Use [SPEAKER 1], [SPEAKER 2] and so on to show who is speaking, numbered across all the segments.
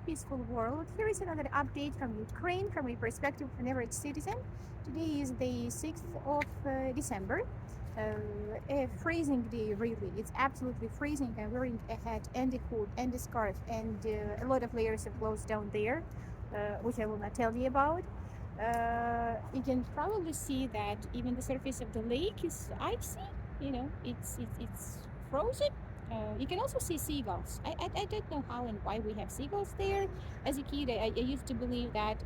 [SPEAKER 1] peaceful world. Here is another update from Ukraine from a perspective of an average citizen. Today is the 6th of December. A freezing day, really. It's absolutely freezing. I'm wearing a hat and a hood and a scarf and a lot of layers of clothes down there, which I will not tell you about. You can probably see that even the surface of the lake is icy. It's frozen. You can also see seagulls. I don't know how and why we have seagulls there. As a kid, I used to believe that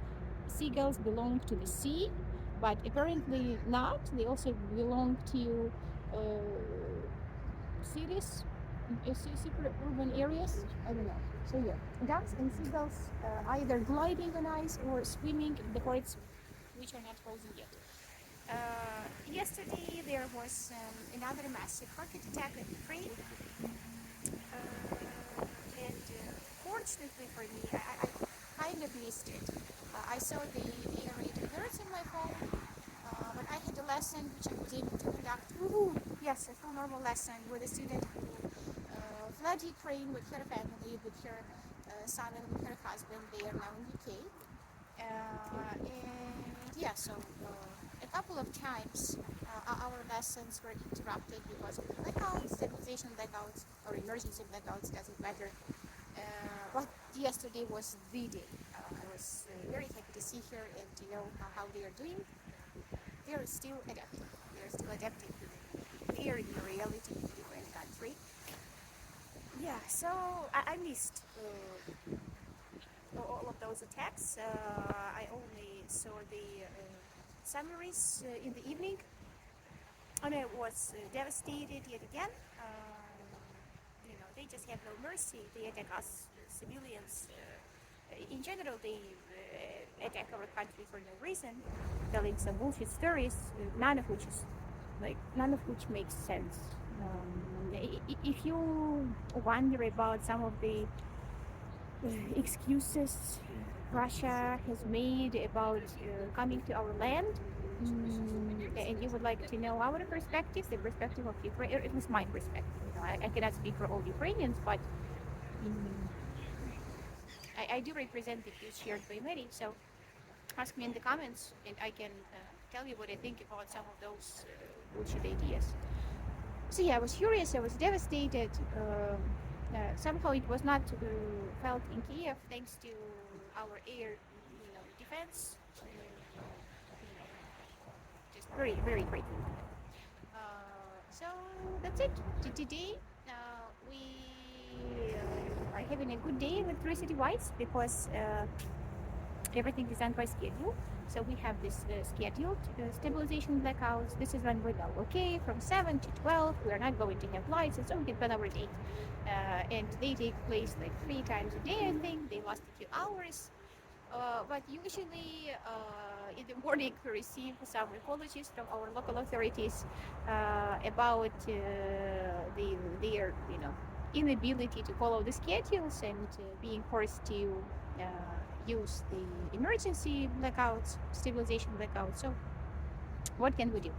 [SPEAKER 1] seagulls belong to the sea, but apparently not. They also belong to uh, cities, super urban areas. I don't know. So yeah, ducks and seagulls either gliding on ice or swimming in the parts which are not frozen yet. Yesterday there was another massive rocket attack in Ukraine, and fortunately for me, I kind of missed it. I saw the air raid alerts on my phone, but I had a lesson which I was able to conduct. Woohoo! Yes, a full normal lesson with a student who fled Ukraine with her family, with her son and with her husband. They are now in UK. And yeah, so a couple of times our lessons were interrupted because of blackouts, stabilization blackouts, or emergency blackouts, doesn't matter. But yesterday was the day. I was very happy to see her and to know how they are doing. They are still adapting. They are still adapting to their new reality in a different country. Yeah, so I missed all of those attacks. I only saw the summaries in the evening, and I was devastated yet again. They just have no mercy. They attack us civilians. In general, they attack our country for no reason, telling some bullshit stories, none of which makes sense. If you wonder about some of the excuses Russia has made about coming to our land, and you would like to know our perspective, the perspective of Ukraine, it was my perspective. I cannot speak for all Ukrainians, but mm, I do represent the views shared by many. So ask me in the comments, and I can tell you what I think about some of those bullshit ideas. So yeah, I was furious. I was devastated. Somehow it was not felt in Kiev, thanks to our air, defense. Just very, very grateful. So that's it. Today we are having a good day electricity-wise because everything is done by schedule. So we have this scheduled stabilization blackouts. This is when we know, okay, from 7 to 12, we are not going to have lights. It's only 12 hour day. And they take place like 3 times a day, I think. They last a few hours. But usually in the morning we receive some apologies from our local authorities about their inability to follow the schedules and being forced to use the emergency blackouts, stabilization blackouts. So what can we do?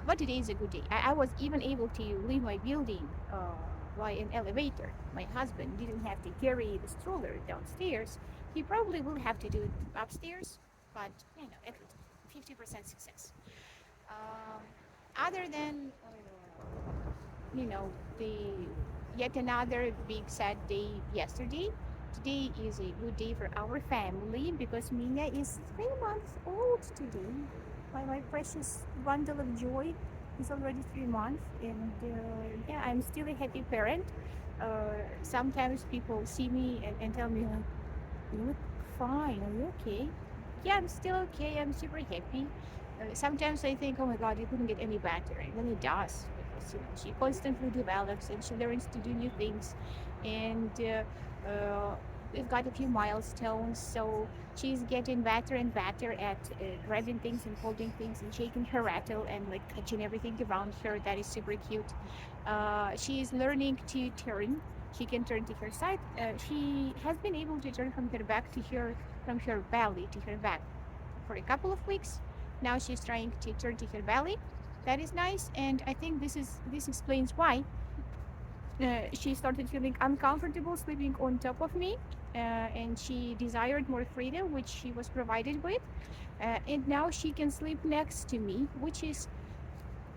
[SPEAKER 1] But today is a good day. I was even able to leave my building by an elevator. My husband didn't have to carry the stroller downstairs. He probably will have to do it upstairs, but at least 50% success. Um, Other than the yet another big sad day yesterday, today is a good day for our family because Mina is 3 months old today. My precious bundle of joy is already 3 months, and yeah, I'm still a happy parent. Sometimes people see me and tell me like, "You look fine. Are you okay?" Yeah, I'm still okay. I'm super happy. Sometimes I think, oh my God, it couldn't get any better, and then it does because she constantly develops and she learns to do new things, and we've got a few milestones. So she's getting better and better at grabbing things and holding things and shaking her rattle and like touching everything around her. That is super cute. She is learning to turn. She can turn to her side. She has been able to turn from her belly to her back for a couple of weeks. Now she's trying to turn to her belly. That is nice, and I think this explains why She started feeling uncomfortable sleeping on top of me, and she desired more freedom, which she was provided with. And now she can sleep next to me, which is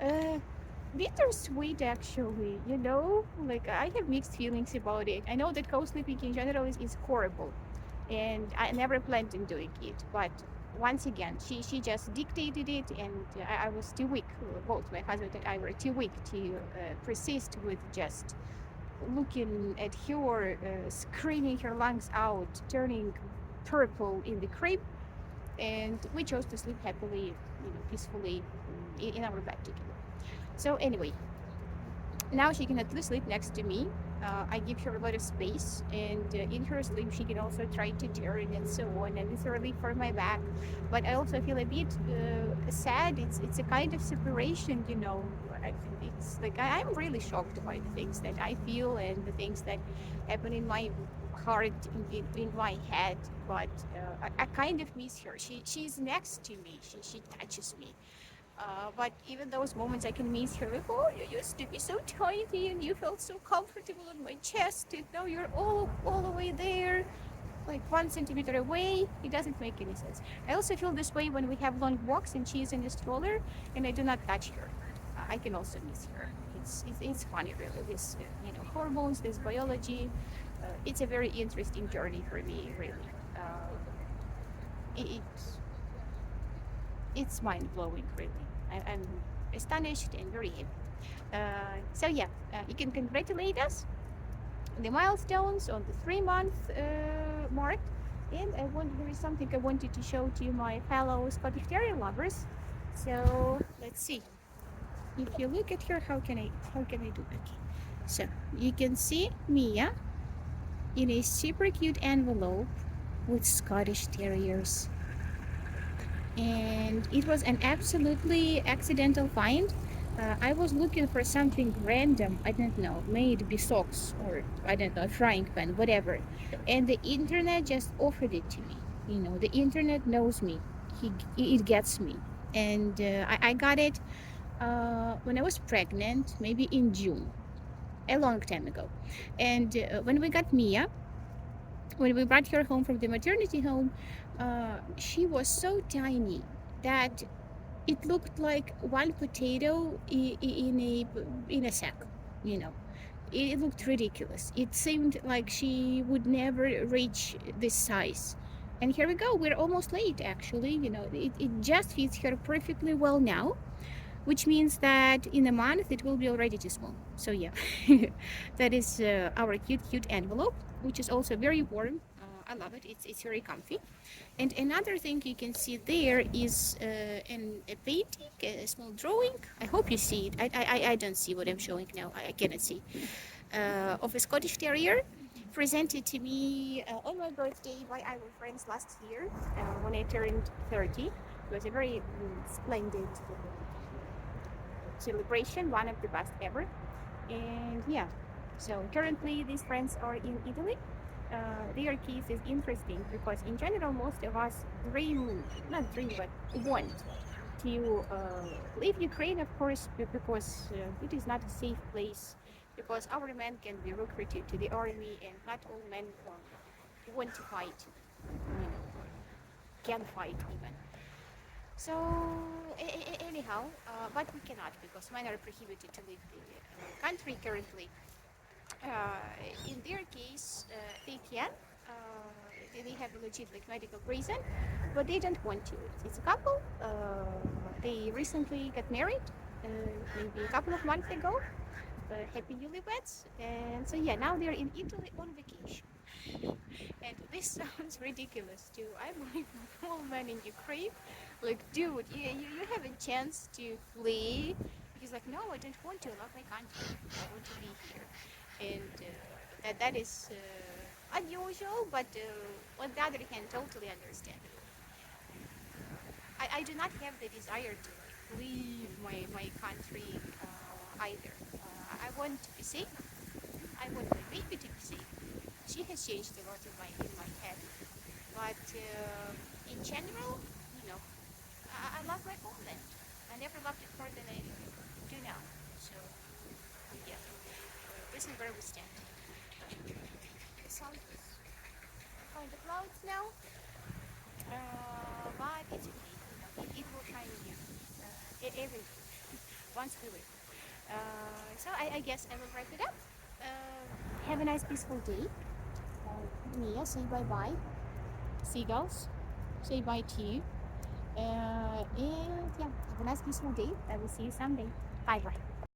[SPEAKER 1] uh, bittersweet, actually. Like I have mixed feelings about it. I know that co-sleeping in general is horrible, and I never planned on doing it. But once again, she just dictated it, and I was too weak. Both my husband and I were too weak to persist with just looking at her, screaming her lungs out, turning purple in the crib, and we chose to sleep happily, peacefully in our bed together. So anyway, now she can at least sleep next to me. I give her a lot of space, and in her sleep, she can also try to turn and so on, and it's a relief for my back. But I also feel a bit sad. It's a kind of separation, you know. It's like I'm really shocked by the things that I feel and the things that happen in my heart, in my head. But I kind of miss her. She's next to me. She touches me, but even those moments I can miss her, like, oh, you used to be so tiny and you felt so comfortable on my chest, and now you're all the way there, like 1 centimeter away. It doesn't make any sense. I also feel this way when we have long walks and she's in a stroller and I do not touch her. I can also miss her. It's funny, really. This, hormones, this biology. It's a very interesting journey for me, really. It it's mind blowing, really. I'm astonished and very happy. So yeah, you can congratulate us on the milestones on the 3 month mark. And there is something I wanted to show to my fellow Scottish Terrier lovers. So let's see. If you look at her, how can I do it? So you can see Mia in a super cute envelope with Scottish Terriers. And it was an absolutely accidental find. I was looking for something random, I don't know, maybe socks or I don't know, a frying pan, whatever. And the internet just offered it to me. The internet knows me, it gets me. And I got it when I was pregnant, maybe in June, a long time ago. And when we got Mia, when we brought her home from the maternity home, she was so tiny that it looked like one potato in a sack. You know, it looked ridiculous. It seemed like she would never reach this size. And here we go. We're almost late, actually. It just fits her perfectly well now, which means that in a month it will be already too small. So yeah, that is our cute envelope, which is also very warm. I love it. It's very comfy. And another thing you can see there is a painting, a small drawing. I hope you see it. I don't see what I'm showing now. I cannot see. Of a Scottish Terrier presented to me on my birthday by our friends last year when I turned 30. It was a very splendid celebration, one of the best ever. And yeah, so currently these friends are in Italy. Their case is interesting because in general most of us dream, not dream, but want to leave Ukraine, of course, because it is not a safe place. Because our men can be recruited to the army, and not all men want to fight, can fight even. So anyhow, but we cannot because men are prohibited to leave the country currently. In their case, they can. Uh, they have a legit medical reason, but they don't want to. It's a couple. They recently got married, maybe a couple of months ago. Happy newlyweds. And so yeah, now they're in Italy on vacation. And this sounds ridiculous too. I'm like a full man in Ukraine. Like, dude, you have a chance to flee. He's like, no, I don't want to. I love my country. I want to be here. And that is unusual, but on the other hand, totally understandable. I do not have the desire to leave my country either. I want to be safe. I want my baby to be safe. She has changed a lot in my head, but in general, you know, I love my homeland. I never loved it more than I do now. So yeah, This is where we stand. The sun is behind the clouds now, but it's okay. It will shine again. Every once a week. So I guess I will wrap it up. Have a nice peaceful day. Mia, say bye bye. Seagulls, say bye to you. And yeah, have a nice peaceful day. I will see you someday. Bye bye.